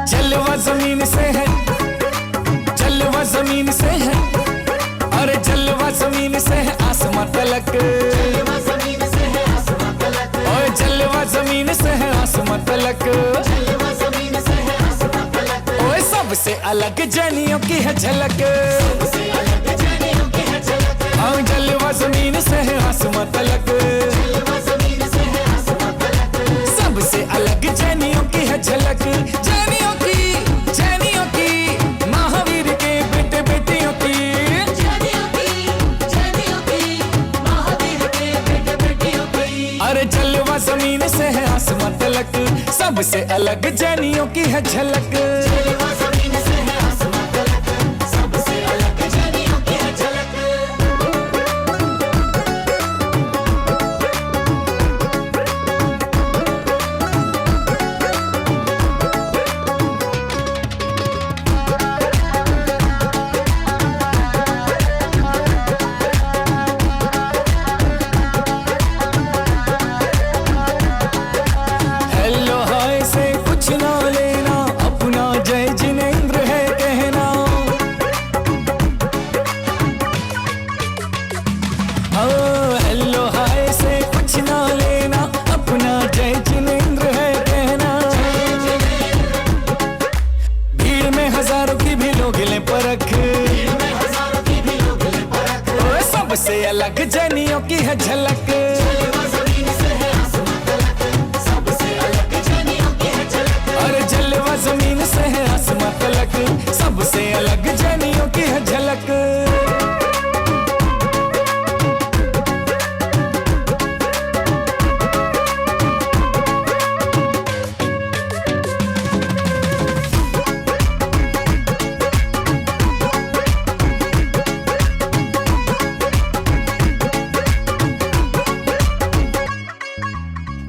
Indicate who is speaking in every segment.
Speaker 1: जलवा जमीन से है, जलवा जमीन से है, अरे जलवा जमीन से है आसमां तलक,
Speaker 2: जलवा जमीन से है आसमां तलक,
Speaker 1: ओए जलवा जमीन से है आसमां तलक,
Speaker 2: जलवा जमीन से है आसमां तलक,
Speaker 1: ओए सबसे अलग जैनियों की है झलक,
Speaker 2: सबसे अलग जैनियों की है झलक,
Speaker 1: हाँ जलवा जमीन से है आसमां तलक,
Speaker 2: जलवा जमीन से है आसमां तलक,
Speaker 1: सबसे अलग जैनियों की है झलक, जैनियों की महावीर के बेटे बेटियों की,
Speaker 2: जैनियों की महावीर के बेटे बेटियों की,
Speaker 1: अरे जलवा जमीन से है आसमां तलक, सबसे अलग जैनियों की है झलक।
Speaker 2: जलवा जमीन से है आसमां तलक, सबसे अलग जैनियों की है झलक।
Speaker 1: हेलो हाय से कुछ ना लेना, अपना जय जिनेंद्र है कहना, हेलो हाय से कुछ ना लेना, अपना जय जिनेंद्र है कहना, भीड़ में हजारों की भी लोग ले परख,
Speaker 2: में हजारों की भी लोग ले परख,
Speaker 1: ओए सबसे अलग जैनियों की है झलक,
Speaker 2: जलवा जमीन से है आसमां तलक, सबसे अलग जैनियों की है झलक,
Speaker 1: अरे जलवा जमीन से है आसमां तलक, सबसे अलग जैनियों की है झलक।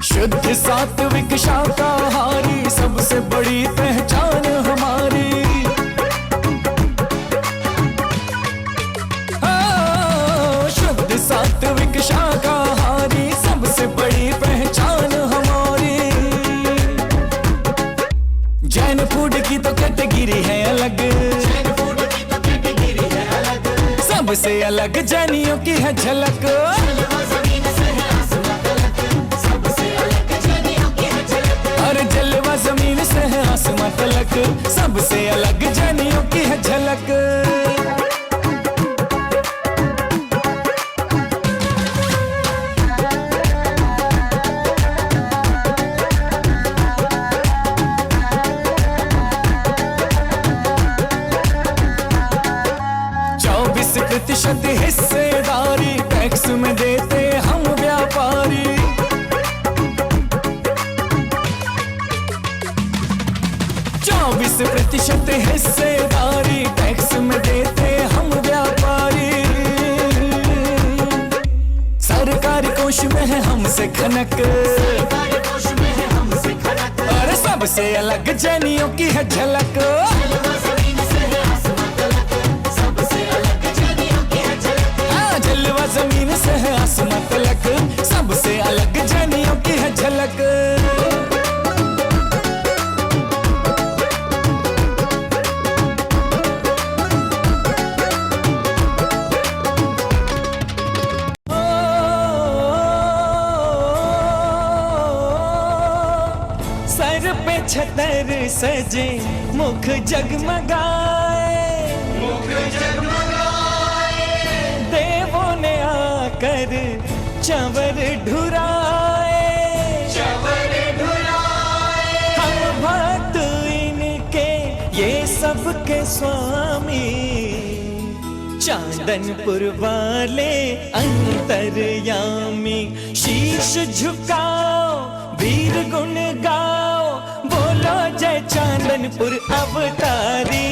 Speaker 1: शुद्ध सात्विक शाकाहारी, सबसे बड़ी पहचान हमारी, शुद्ध सात्विक शाकाहारी, सबसे बड़ी पहचान हमारी, जैन फूड की तो कैटेगरी है अलग,
Speaker 2: जैन फूड की तो कैटेगरी है अलग,
Speaker 1: सबसे अलग जैनियों की है झलक,
Speaker 2: जलवा जमीन से है आसमां तलक, सबसे अलग जैनियों की है झलक,
Speaker 1: अरे जलवा जमीन से है आसमां तलक, सबसे अलग जैनियों की है झलक। प्रतिशत हिस्सेदारी टैक्स में देते हम व्यापारी, 24% हिस्सेदारी टैक्स में देते हम व्यापारी, सरकारी कोष में है हमसे खनक,
Speaker 2: सरकारी कोष में है हमसे खनक,
Speaker 1: अरे सबसे अलग जैनियों की है झलक,
Speaker 2: जलवा जमीन से है आसमां तलक, सबसे अलग जैनियों की है झलक,
Speaker 1: हाँ जलवा जमीन से है आसमां तलक, सबसे अलग जैनियों की है झलक। सर पे छतर सजे, मुख जगमगाए,
Speaker 2: मुख जगमगाए,
Speaker 1: देवों ने आकर चंवर ढुराए,
Speaker 2: चंवर ढुलाए,
Speaker 1: हम भक्त इनके ये सबके स्वामी, चांदनपुर वाले अंतर्यामी, शीश झुकाओ वीर गुण गाओ, बोलो जय चांदनपुर अवतारी,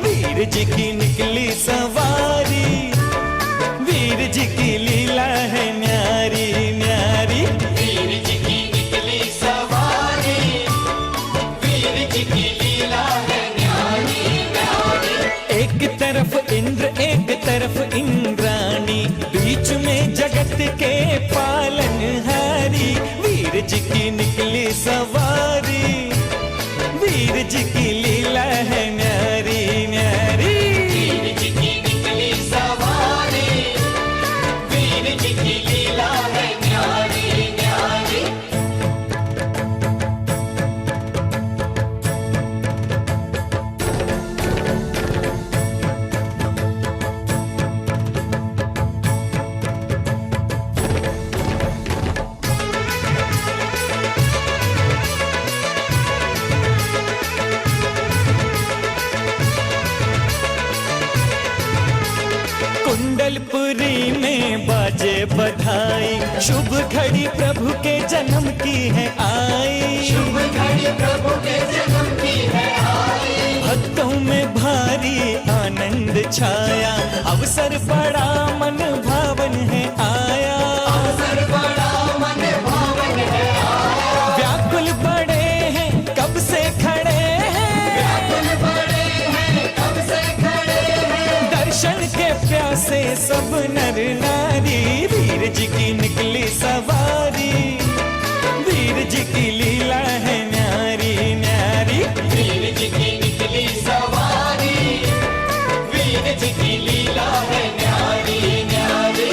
Speaker 1: वीर जी की निकली सवारी, वीर जी की लीला है न्यारी न्यारी,
Speaker 2: वीर जी की निकली सवारी, वीर जी की लीला है न्यारी न्यारी,
Speaker 1: एक तरफ इंद्र एक तरफ इंद्राणी, बीच में जगत के पालनहारी, वीर जी की निकली सवारी, वीर जी की घड़ी में बाजे बधाई, शुभ घड़ी प्रभु के जन्म की है आई।
Speaker 2: शुभ घड़ी प्रभु के जन्म की है आई।
Speaker 1: भक्तों में भारी आनंद छाया, अवसर बड़ा मन भावन है आया।
Speaker 2: अवसर बड़ा मन भावन है आया।
Speaker 1: व्याकुल बड़े हैं कब से खड़े हैं,
Speaker 2: व्याकुल बड़े हैं कब से खड़े हैं।
Speaker 1: दर्शन के प्यासे सब नर नारी, वीर जी की निकली सवारी, वीर जी की लीला है न्यारी न्यारी।
Speaker 2: वीर जी की निकली सवारी, वीर जी की लीला है न्यारी न्यारी।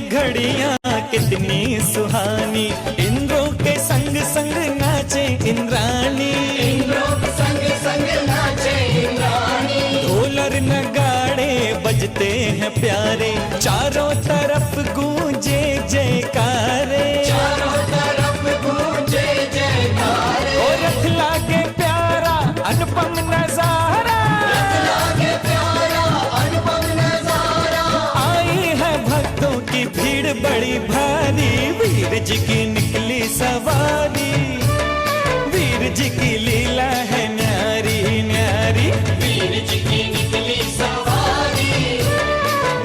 Speaker 1: घड़ियां कितनी सुहानी, इंद्रों के संग संग नाचे इंद्राणी।
Speaker 2: इंद्रों के संग संग नाचे इंद्राणी।
Speaker 1: ढोलर नगाड़े बजते हैं प्यारे, चारों तरफ गूंजे जयकारे।
Speaker 2: चारों तरफ गूंजे जयकारे।
Speaker 1: और रथ लागे प्यारा अनुपम नजारा,
Speaker 2: रथ लागे प्यारा अनुपम नजारा।
Speaker 1: आई है भक्तों की भीड़ बड़ी भारी, वीर जी की निकली सवारी, वीर जी की लीला है न्यारी न्यारी।
Speaker 2: वीर जी की निकली सवारी,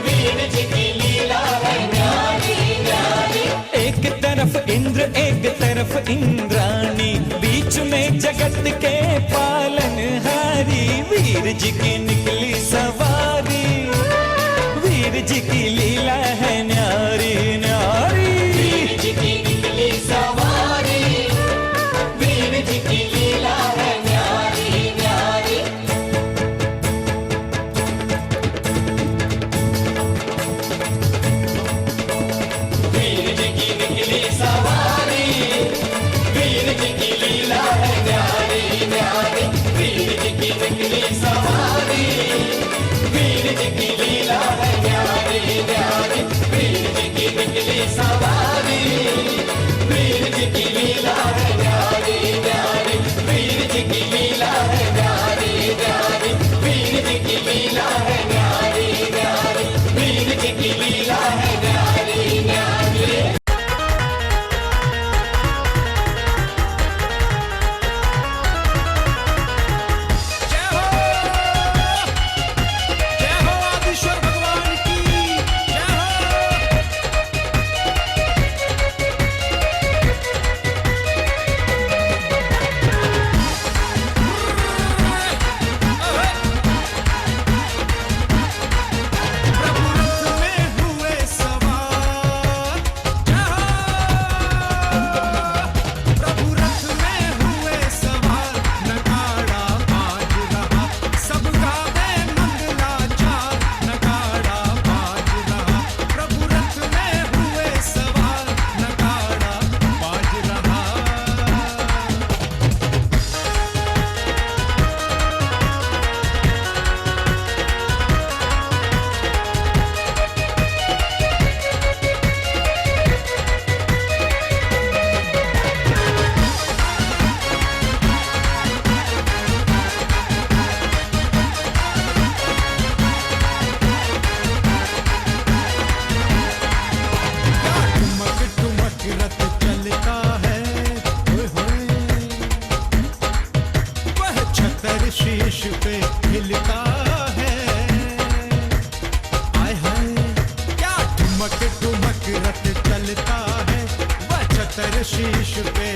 Speaker 2: वीर जी की लीला है न्यारी न्यारी।
Speaker 1: एक तरफ इंद्र एक तरफ इंद्राणी, बीच में जगत के पालनहारी, वीर जी की निकली सवारी, वीर जी की लीला है न्यारी न्यारी।
Speaker 2: वीर जी की निकली सवारी, वीर जी की लीला है न्यारी न्यारी। वीर जी की निकली सवारी, वीर जी की लीला है न्यारी न्यारी। वीर जी की निकली सवारी, वीर जी की लीला है न्यारी न्यारी। वीर जी की निकली सवारी, वीर जी की लीला है न्यारी न्यारी। वीर जी की लीला है न्यारी न्यारी। वीर जी की लीला है न्यारी न्यारी। वीर जी की लीला है न्यारी न्यारी।
Speaker 3: शीश पे खिलता है, आय हाय क्या ठुमक ठुमक रथ चलता है, वह छतर शीश पे